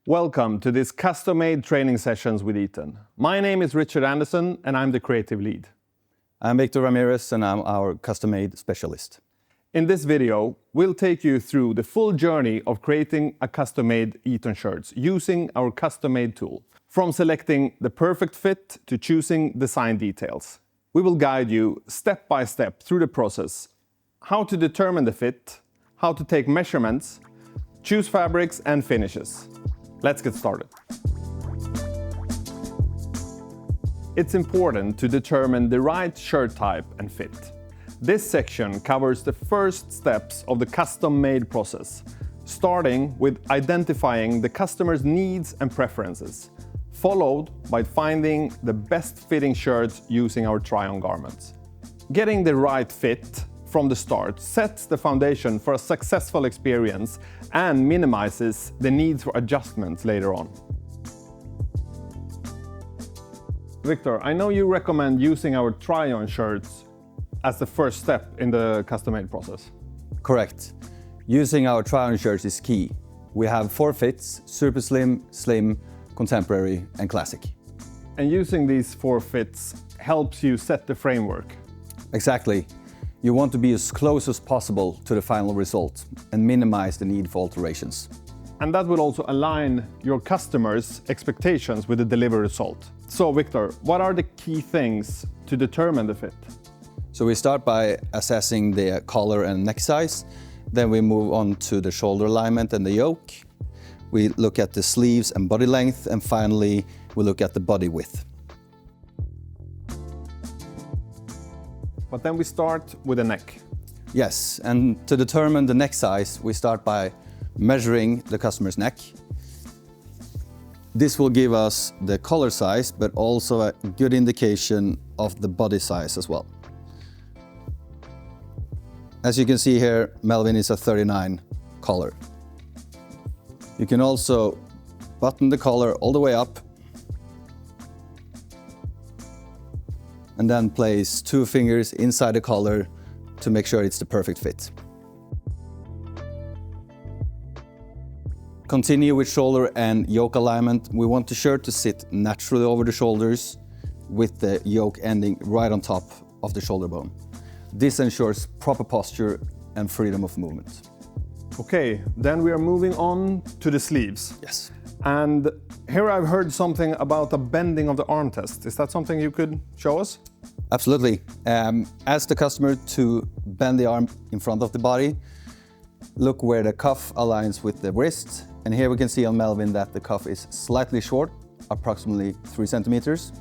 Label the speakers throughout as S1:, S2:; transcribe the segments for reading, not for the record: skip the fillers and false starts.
S1: Welcome to this custom-made training sessions with Eton. My name is Richard Anderson and I'm the creative lead.
S2: I'm Victor Ramirez and I'm our custom-made specialist.
S1: In this video, we'll take you through the full journey of creating a custom-made Eton shirts using our custom-made tool. From selecting the perfect fit to choosing design details. We will guide you step by step through the process, how to determine the fit, how to take measurements, choose fabrics and finishes. Let's get started. It's important to determine the right shirt type and fit. This section covers the first steps of the custom-made process, starting with identifying the customer's needs and preferences, followed by finding the best fitting shirts using our try-on garments. Getting the right fit from the start sets the foundation for a successful experience and minimizes the need for adjustments later on. Victor, I know you recommend using our try-on shirts as the first step in the custom-made process.
S2: Correct. Using our try-on shirts is key. We have 4 fits: super slim, slim, contemporary and classic.
S1: And using these 4 fits helps you set the framework.
S2: Exactly. You want to be as close as possible to the final result and minimize the need for alterations.
S1: And that will also align your customers' expectations with the delivered result. So Victor, what are the key things to determine the fit?
S2: So we start by assessing the collar and neck size. Then we move on to the shoulder alignment and the yoke. We look at the sleeves and body length, and finally we look at the body width.
S1: But then we start with the neck.
S2: Yes, and to determine the neck size, we start by measuring the customer's neck. This will give us the collar size, but also a good indication of the body size as well. As you can see here, Melvin is a 39 collar. You can also button the collar all the way up and then place 2 fingers inside the collar to make sure it's the perfect fit. Continue with shoulder and yoke alignment. We want the shirt to sit naturally over the shoulders with the yoke ending right on top of the shoulder bone. This ensures proper posture and freedom of movement.
S1: Okay, then we are moving on to the sleeves.
S2: Yes.
S1: And here I've heard something about a bending of the arm test. Is that something you could show us?
S2: Absolutely. Ask the customer to bend the arm in front of the body. Look where the cuff aligns with the wrist. And here we can see on Melvin that the cuff is slightly short, approximately 3 centimeters.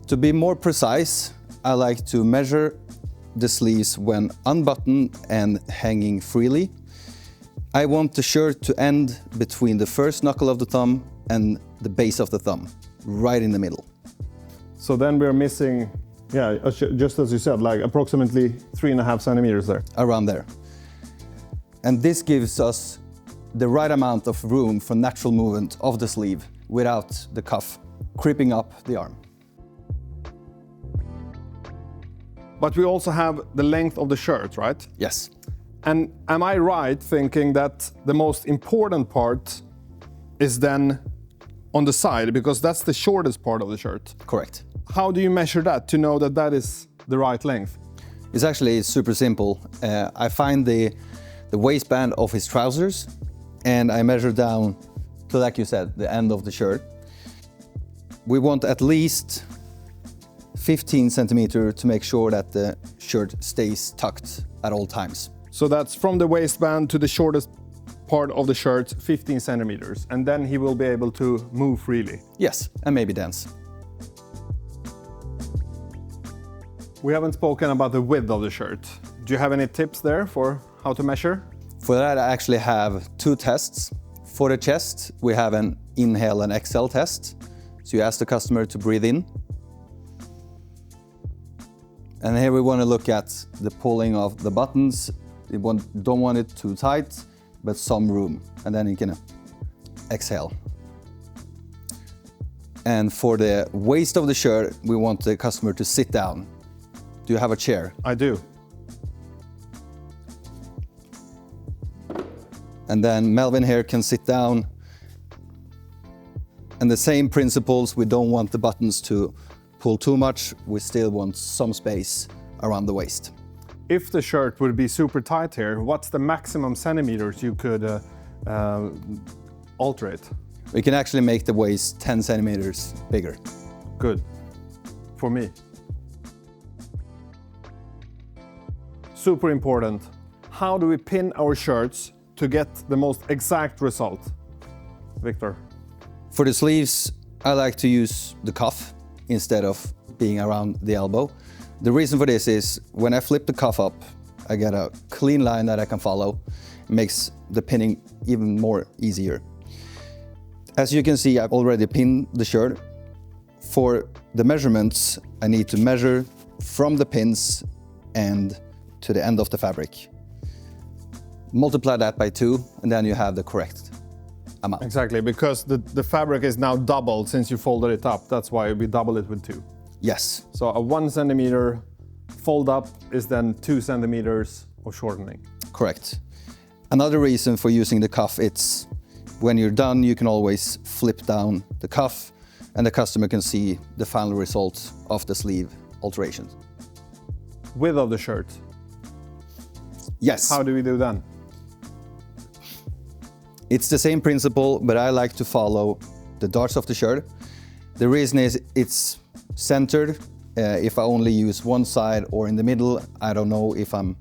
S2: To be more precise, I like to measure the sleeves when unbuttoned and hanging freely. I want the shirt to end between the first knuckle of the thumb and the base of the thumb, right in the middle.
S1: So then we're missing, just as you said, like approximately 3.5 centimeters there.
S2: Around there. And this gives us the right amount of room for natural movement of the sleeve without the cuff creeping up the arm.
S1: But we also have the length of the shirt, right?
S2: Yes.
S1: And am I right thinking that the most important part is then on the side, because that's the shortest part of the shirt?
S2: Correct.
S1: How do you measure that to know that that is the right length?
S2: It's actually super simple. I find the waistband of his trousers and I measure down to, like you said, the end of the shirt. We want at least 15 centimeters to make sure that the shirt stays tucked at all times.
S1: So that's from the waistband to the shortest part of the shirt, 15 centimeters, and then he will be able to move freely.
S2: Yes, and maybe dance.
S1: We haven't spoken about the width of the shirt. Do you have any tips there for how to measure?
S2: For that, I actually have 2 tests. For the chest, we have an inhale and exhale test. So you ask the customer to breathe in. And here we want to look at the pulling of the buttons. You don't want it too tight, but some room. And then you can exhale. And for the waist of the shirt, we want the customer to sit down. Do you have a chair?
S1: I do.
S2: And then Melvin here can sit down And the same principles, we don't want the buttons to pull too much, we still want some space around the waist.
S1: If the shirt would be super tight here, what's the maximum centimeters you could alter it?
S2: We can actually make the waist 10 centimeters bigger.
S1: Good. For me. Super important. How do we pin our shirts to get the most exact result? Victor?
S2: For the sleeves, I like to use the cuff instead of being around the elbow. The reason for this is when I flip the cuff up, I get a clean line that I can follow. It makes the pinning even more easier. As you can see, I've already pinned the shirt. For the measurements, I need to measure from the pins and to the end of the fabric. Multiply that by 2, and then you have the correct amount.
S1: Exactly, because the fabric is now doubled since you folded it up. That's why we double it with 2.
S2: Yes.
S1: So a 1 centimeter fold up is then 2 centimeters of shortening.
S2: Correct. Another reason for using the cuff, it's when you're done, you can always flip down the cuff and the customer can see the final result of the sleeve alterations.
S1: Width of the shirt.
S2: Yes.
S1: How do we do then?
S2: It's the same principle, but I like to follow the darts of the shirt. The reason is it's centered. If I only use one side or in the middle, I don't know if I'm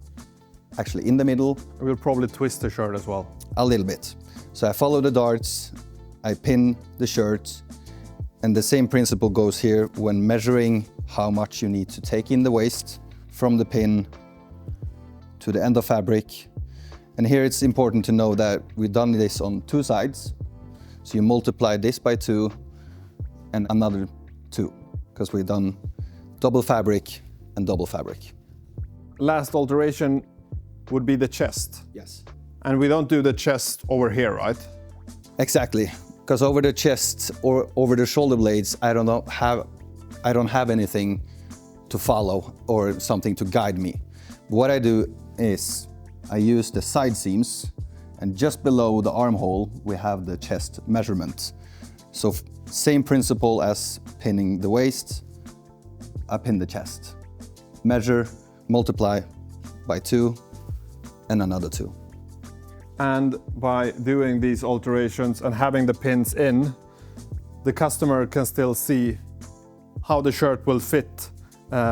S2: actually in the middle.
S1: We'll probably twist the shirt as well.
S2: A little bit. So I follow the darts, I pin the shirt, and the same principle goes here when measuring how much you need to take in the waist from the pin to the end of fabric. And here it's important to know that we've done this on 2 sides. So you multiply this by 2 and another 2, because we've done double fabric and double fabric.
S1: Last alteration would be the chest.
S2: Yes.
S1: And we don't do the chest over here, right?
S2: Exactly, because over the chest or over the shoulder blades, I don't have anything to follow or something to guide me. What I do is I use the side seams, and just below the armhole we have the chest measurement. So same principle as pinning the waist, I pin the chest. Measure, multiply by 2 and another 2.
S1: And by doing these alterations and having the pins in, the customer can still see how the shirt will fit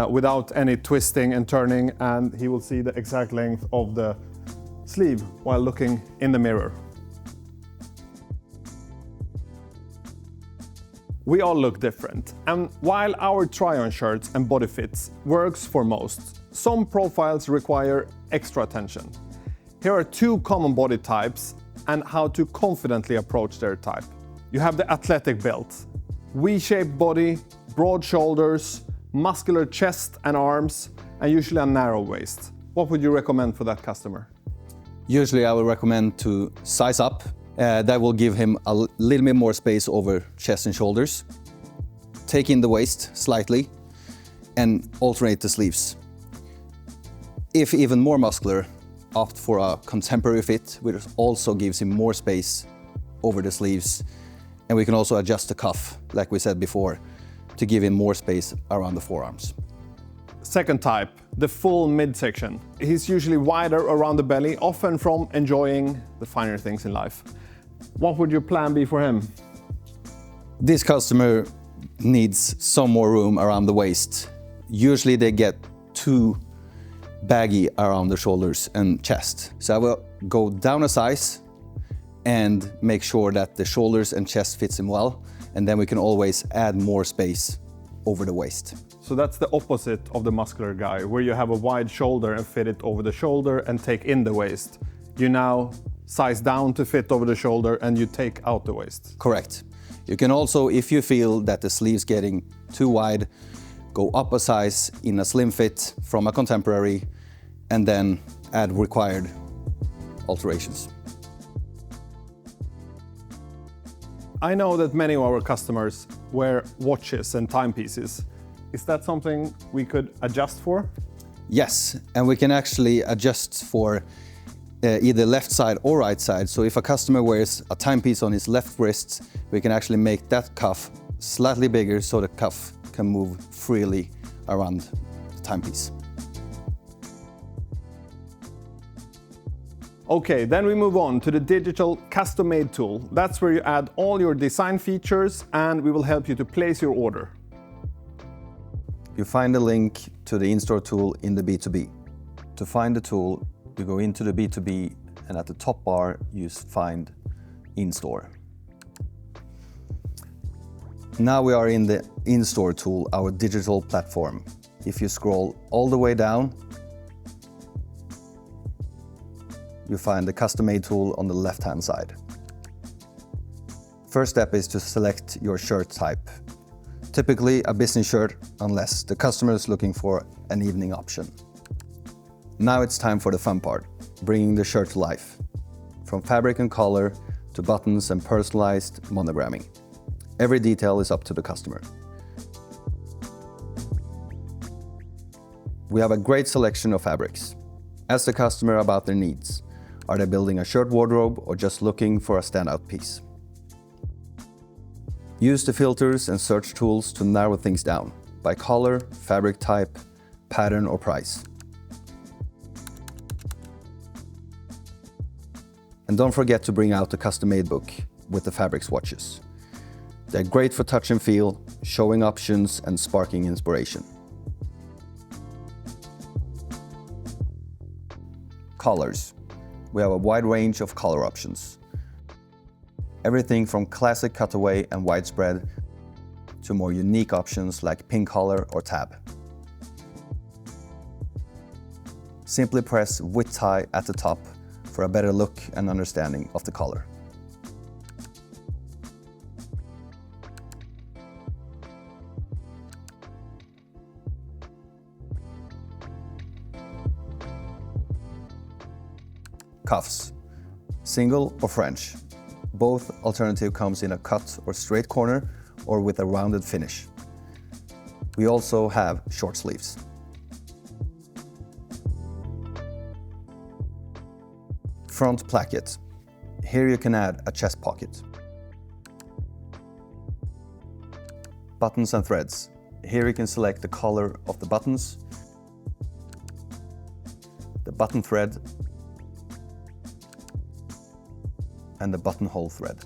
S1: without any twisting and turning, and he will see the exact length of the sleeve while looking in the mirror. We all look different, and while our try-on shirts and body fits works for most, some profiles require extra attention. Here are 2 common body types and how to confidently approach their type. You have the athletic build, V-shaped body, broad shoulders, muscular chest and arms, and usually a narrow waist. What would you recommend for that customer?
S2: Usually I would recommend to size up. That will give him a little bit more space over chest and shoulders. Take in the waist slightly and alternate the sleeves. If even more muscular, opt for a contemporary fit, which also gives him more space over the sleeves. And we can also adjust the cuff, like we said before, to give him more space around the forearms.
S1: Second type, the full midsection. He's usually wider around the belly, often from enjoying the finer things in life. What would your plan be for him?
S2: This customer needs some more room around the waist. Usually they get too baggy around the shoulders and chest. So I will go down a size and make sure that the shoulders and chest fits him well, and then we can always add more space over the waist.
S1: So that's the opposite of the muscular guy, where you have a wide shoulder and fit it over the shoulder and take in the waist. You now size down to fit over the shoulder and you take out the waist.
S2: Correct. You can also, if you feel that the sleeve's getting too wide, go up a size in a slim fit from a contemporary and then add required alterations.
S1: I know that many of our customers wear watches and timepieces. Is that something we could adjust for?
S2: Yes, and we can actually adjust for either left side or right side. So if a customer wears a timepiece on his left wrist, we can actually make that cuff slightly bigger so the cuff can move freely around the timepiece.
S1: Okay, then we move on to the digital custom made tool. That's where you add all your design features and we will help you to place your order.
S2: You find the link to the in-store tool in the B2B. To find the tool, you go into the B2B and at the top bar you find in-store. Now we are in the in-store tool, our digital platform. If you scroll all the way down, you find the custom made tool on the left-hand side. First step is to select your shirt type. Typically a business shirt, unless the customer is looking for an evening option. Now it's time for the fun part, bringing the shirt to life. From fabric and color to buttons and personalized monogramming. Every detail is up to the customer. We have a great selection of fabrics. Ask the customer about their needs. Are they building a shirt wardrobe or just looking for a standout piece? Use the filters and search tools to narrow things down by color, fabric type, pattern or price. And don't forget to bring out the custom made book with the fabric swatches. They're great for touch and feel, showing options and sparking inspiration. Colors. We have a wide range of color options. Everything from classic cutaway and widespread to more unique options like pink color or tab. Simply press with tie at the top for a better look and understanding of the color. Cuffs, single or French. Both alternative comes in a cut or straight corner or with a rounded finish. We also have short sleeves. Front placket. Here you can add a chest pocket. Buttons and threads. Here you can select the color of the buttons, the button thread, and the buttonhole thread.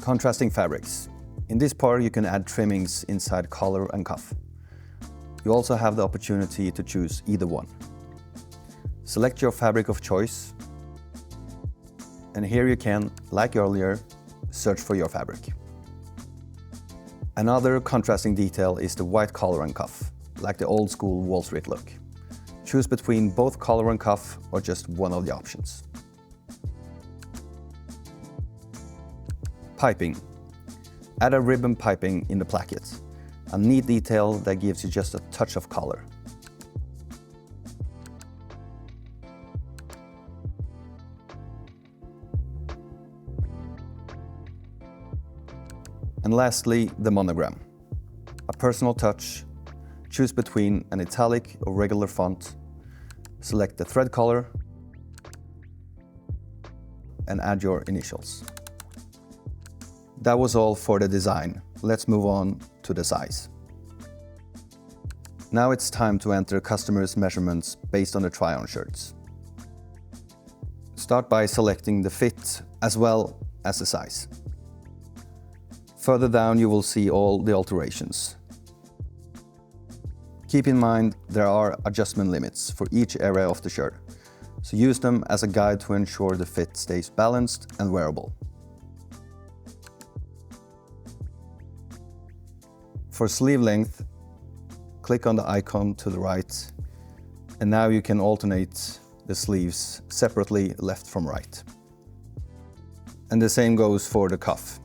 S2: Contrasting fabrics. In this part you can add trimmings inside collar and cuff. You also have the opportunity to choose either one. Select your fabric of choice, and here you can, like earlier, search for your fabric. Another contrasting detail is the white collar and cuff, like the old school Wall Street look. Choose between both collar and cuff or just one of the options. Piping. Add a ribbon piping in the placket, a neat detail that gives you just a touch of color. And lastly, the monogram. A personal touch. Choose between an italic or regular font, select the thread color, and add your initials. That was all for the design. Let's move on to the size. Now it's time to enter customers' measurements based on the try-on shirts. Start by selecting the fit as well as the size. Further down you will see all the alterations. Keep in mind there are adjustment limits for each area of the shirt, so use them as a guide to ensure the fit stays balanced and wearable. For sleeve length, click on the icon to the right, and now you can alternate the sleeves separately left from right. And the same goes for the cuff.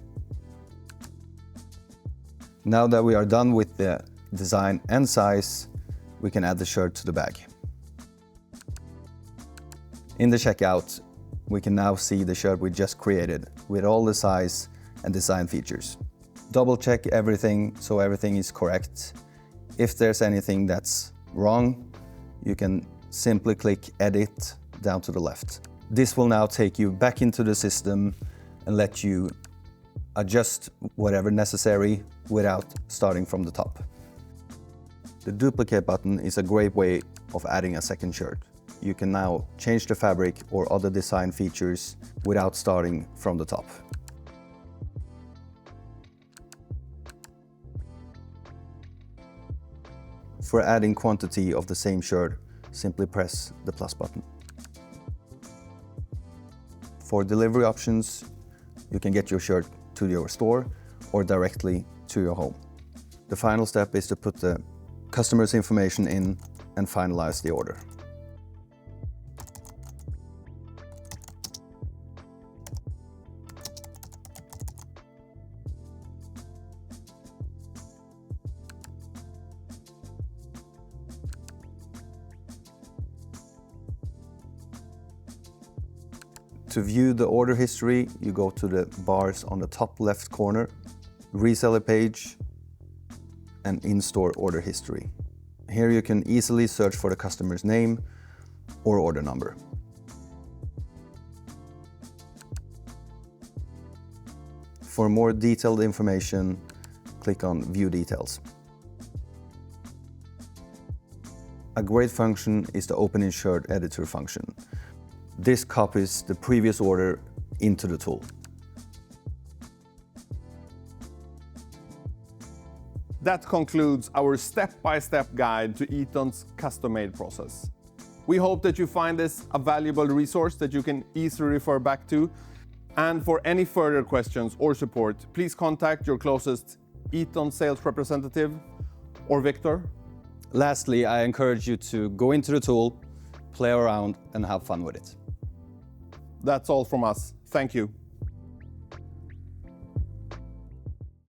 S2: Now that we are done with the design and size, we can add the shirt to the bag. In the checkout, we can now see the shirt we just created with all the size and design features. double check everything so everything is correct. If there's anything that's wrong, you can simply click Edit down to the left. This will now take you back into the system and let you adjust whatever necessary without starting from the top. The duplicate button is a great way of adding a second shirt. You can now change the fabric or other design features without starting from the top. For adding quantity of the same shirt, simply press the plus button. For delivery options, you can get your shirt to your store or directly to your home. The final step is to put the customer's information in and finalize the order. To view the order history, you go to the bars on the top left corner, reseller page, and in-store order history. Here you can easily search for the customer's name or order number. For more detailed information, click on View Details. A great function is the Open Insert Editor function. This copies the previous order into the tool.
S1: That concludes our step-by-step guide to Eton's custom-made process. We hope that you find this a valuable resource that you can easily refer back to. And for any further questions or support, please contact your closest Eton sales representative or Victor.
S2: Lastly, I encourage you to go into the tool, play around, and have fun with it.
S1: That's all from us. Thank you.